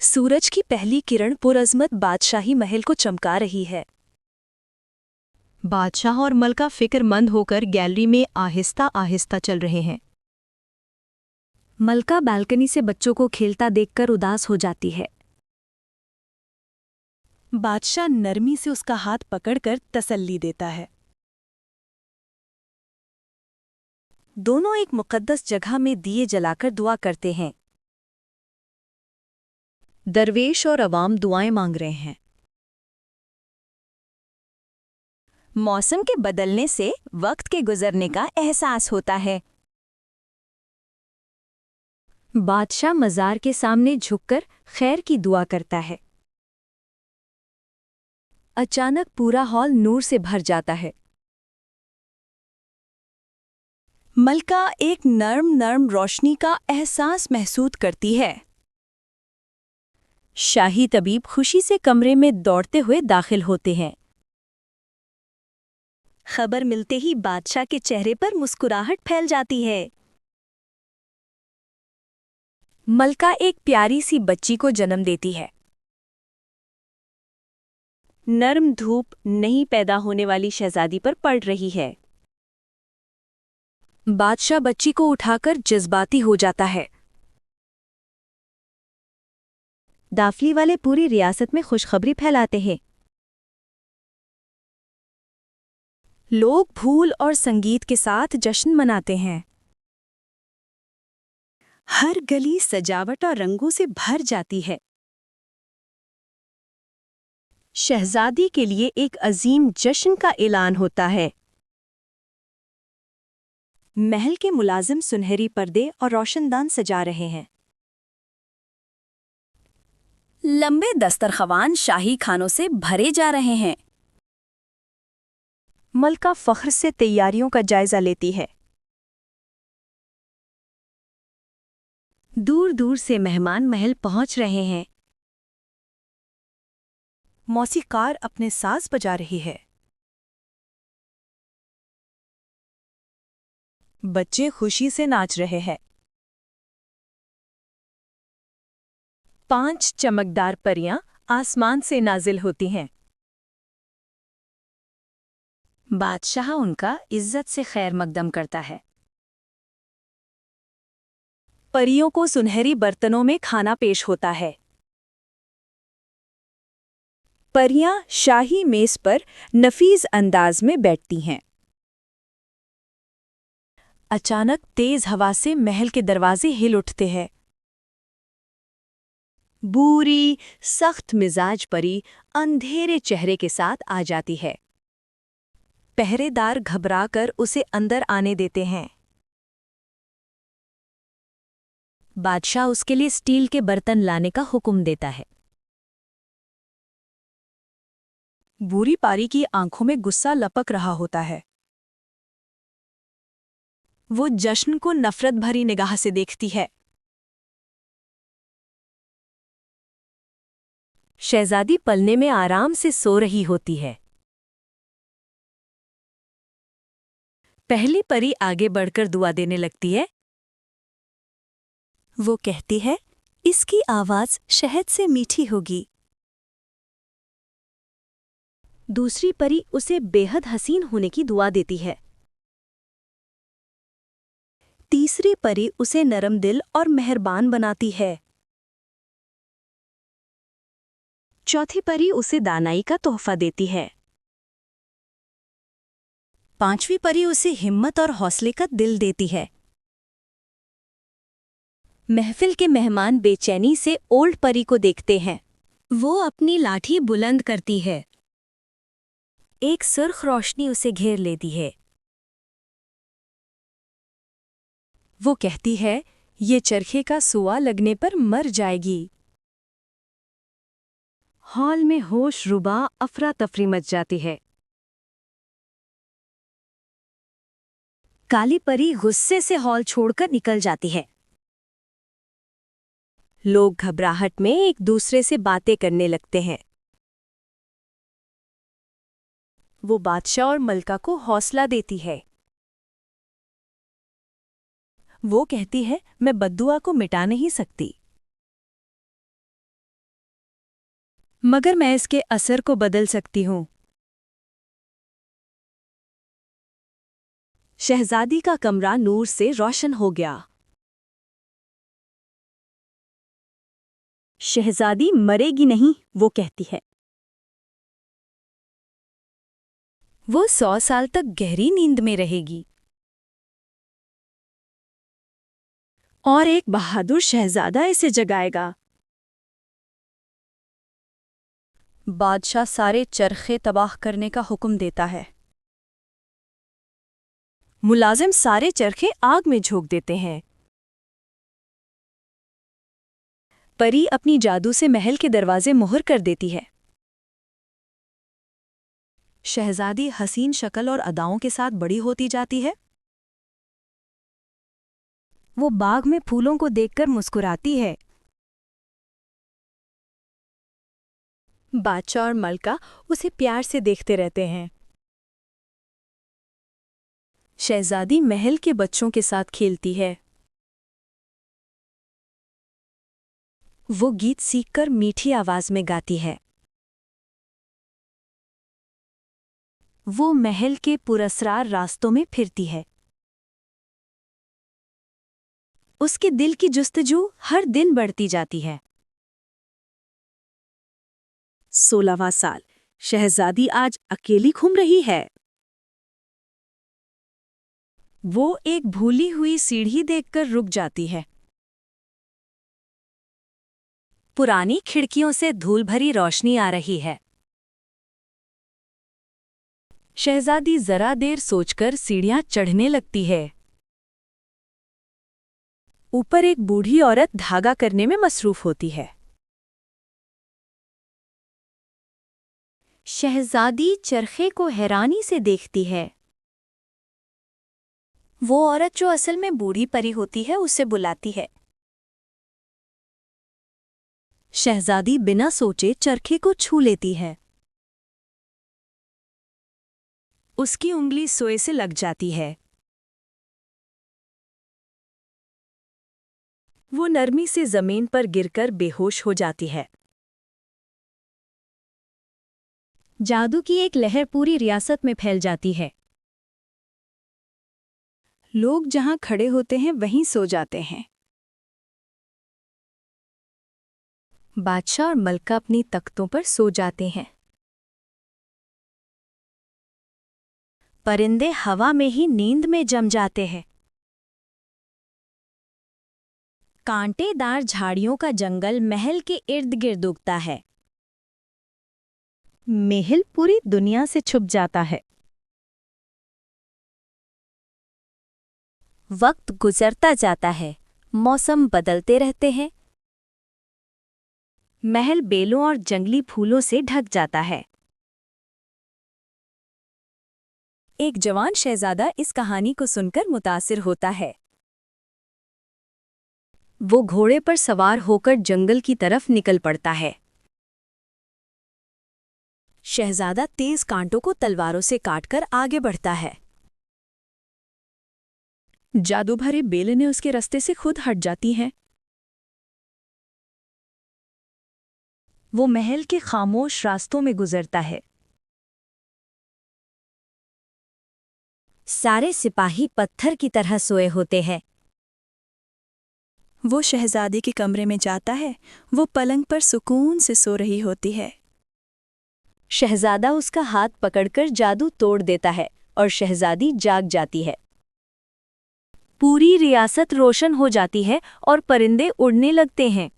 सूरज की पहली किरण पुरअज़मत बादशाही महल को चमका रही है। बादशाह और मलका फिक्रमंद होकर गैलरी में आहिस्ता आहिस्ता चल रहे हैं। मलका बालकनी से बच्चों को खेलता देखकर उदास हो जाती है। बादशाह नरमी से उसका हाथ पकड़कर तसल्ली देता है। दोनों एक मुक़द्दस जगह में दिए जलाकर दुआ करते हैं। दरवेश और अवाम दुआएं मांग रहे हैं। मौसम के बदलने से वक्त के गुजरने का एहसास होता है। बादशाह मज़ार के सामने झुककर खैर की दुआ करता है। अचानक पूरा हॉल नूर से भर जाता है। मलका एक नर्म नर्म रोशनी का एहसास महसूस करती है। शाही तबीब खुशी से कमरे में दौड़ते हुए दाखिल होते हैं। खबर मिलते ही बादशाह के चेहरे पर मुस्कुराहट फैल जाती है। मलका एक प्यारी सी बच्ची को जन्म देती है। नर्म धूप नई पैदा होने वाली शहजादी पर पड़ रही है। बादशाह बच्ची को उठाकर जज्बाती हो जाता है। दाफली वाले पूरी रियासत में खुशखबरी फैलाते हैं। लोग फूल और संगीत के साथ जश्न मनाते हैं। हर गली सजावट और रंगों से भर जाती है। शहजादी के लिए एक अजीम जश्न का ऐलान होता है। महल के मुलाजिम सुनहरी पर्दे और रोशनदान सजा रहे हैं। लंबे दस्तरख्वान शाही खानों से भरे जा रहे हैं। मलका फख्र से तैयारियों का जायजा लेती है। दूर दूर से मेहमान महल पहुंच रहे हैं। मौसीकार अपने साज बजा रही है। बच्चे खुशी से नाच रहे हैं। 5 चमकदार परियां आसमान से नाजिल होती हैं। बादशाह उनका इज्जत से खैर मकदम करता है। परियों को सुनहरी बर्तनों में खाना पेश होता है। परियां शाही मेज पर नफीस अंदाज में बैठती हैं। अचानक तेज हवा से महल के दरवाजे हिल उठते हैं। बूरी सख्त मिजाज परी अंधेरे चेहरे के साथ आ जाती है। पहरेदार घबराकर उसे अंदर आने देते हैं। बादशाह उसके लिए स्टील के बर्तन लाने का हुक्म देता है। बूरी पारी की आंखों में गुस्सा लपक रहा होता है। वो जश्न को नफरत भरी निगाह से देखती है। शहजादी पलने में आराम से सो रही होती है। पहली परी आगे बढ़कर दुआ देने लगती है। वो कहती है, इसकी आवाज शहद से मीठी होगी। दूसरी परी उसे बेहद हसीन होने की दुआ देती है। तीसरी परी उसे नरम दिल और मेहरबान बनाती है। चौथी परी उसे दानाई का तोहफा देती है। पांचवी परी उसे हिम्मत और हौसले का दिल देती है। महफिल के मेहमान बेचैनी से ओल्ड परी को देखते हैं। वो अपनी लाठी बुलंद करती है। एक सुर्ख रोशनी उसे घेर लेती है। वो कहती है, ये चरखे का सुआ लगने पर मर जाएगी। हॉल में होश रुबा अफरा तफरी मच जाती है। काली परी गुस्से से हॉल छोड़कर निकल जाती है। लोग घबराहट में एक दूसरे से बातें करने लगते हैं। वो बादशाह और मलका को हौसला देती है। वो कहती है, मैं बद्दुआ को मिटा नहीं सकती। मगर मैं इसके असर को बदल सकती हूँ। शहजादी का कमरा नूर से रोशन हो गया। शहजादी मरेगी नहीं, वो कहती है। वो 100 साल तक गहरी नींद में रहेगी। और एक बहादुर शहजादा इसे जगाएगा। बादशाह सारे चरखे तबाह करने का हुक्म देता है। मुलाजिम सारे चरखे आग में झोंक देते हैं। परी अपनी जादू से महल के दरवाजे मुहर कर देती है। शहजादी हसीन शक्ल और अदाओं के साथ बड़ी होती जाती है। वो बाग में फूलों को देखकर मुस्कुराती है। बादशाह और मलका उसे प्यार से देखते रहते हैं। शहजादी महल के बच्चों के साथ खेलती है। वो गीत सीखकर मीठी आवाज में गाती है। वो महल के पुरस्रार रास्तों में फिरती है। उसके दिल की जुस्तजू हर दिन बढ़ती जाती है। 16वां साल। शहजादी आज अकेली घूम रही है। वो एक भूली हुई सीढ़ी देखकर रुक जाती है। पुरानी खिड़कियों से धूल भरी रोशनी आ रही है। शहजादी जरा देर सोचकर सीढ़ियां चढ़ने लगती है। ऊपर एक बूढ़ी औरत धागा करने में मसरूफ होती है। शहजादी चरखे को हैरानी से देखती है। वो औरत जो असल में बूढ़ी परी होती है उसे बुलाती है। शहजादी बिना सोचे चरखे को छू लेती है। उसकी उंगली सोए से लग जाती है। वो नरमी से जमीन पर गिरकर बेहोश हो जाती है। जादू की एक लहर पूरी रियासत में फैल जाती है। लोग जहां खड़े होते हैं वहीं सो जाते हैं। बादशाह और मलका अपनी तख्तों पर सो जाते हैं। परिंदे हवा में ही नींद में जम जाते हैं। कांटेदार झाड़ियों का जंगल महल के इर्द गिर्द उगता है। महल पूरी दुनिया से छुप जाता है। वक्त गुजरता जाता है, मौसम बदलते रहते हैं। महल बेलों और जंगली फूलों से ढक जाता है। एक जवान शहजादा इस कहानी को सुनकर मुतासिर होता है। वो घोड़े पर सवार होकर जंगल की तरफ निकल पड़ता है। शहजादा तेज कांटों को तलवारों से काटकर आगे बढ़ता है। जादू भरे बेलें उसके रास्ते से खुद हट जाती हैं। वो महल के खामोश रास्तों में गुजरता है। सारे सिपाही पत्थर की तरह सोए होते हैं। वो शहजादी के कमरे में जाता है। वो पलंग पर सुकून से सो रही होती है। शहजादा उसका हाथ पकड़कर जादू तोड़ देता है और शहजादी जाग जाती है। पूरी रियासत रोशन हो जाती है और परिंदे उड़ने लगते हैं।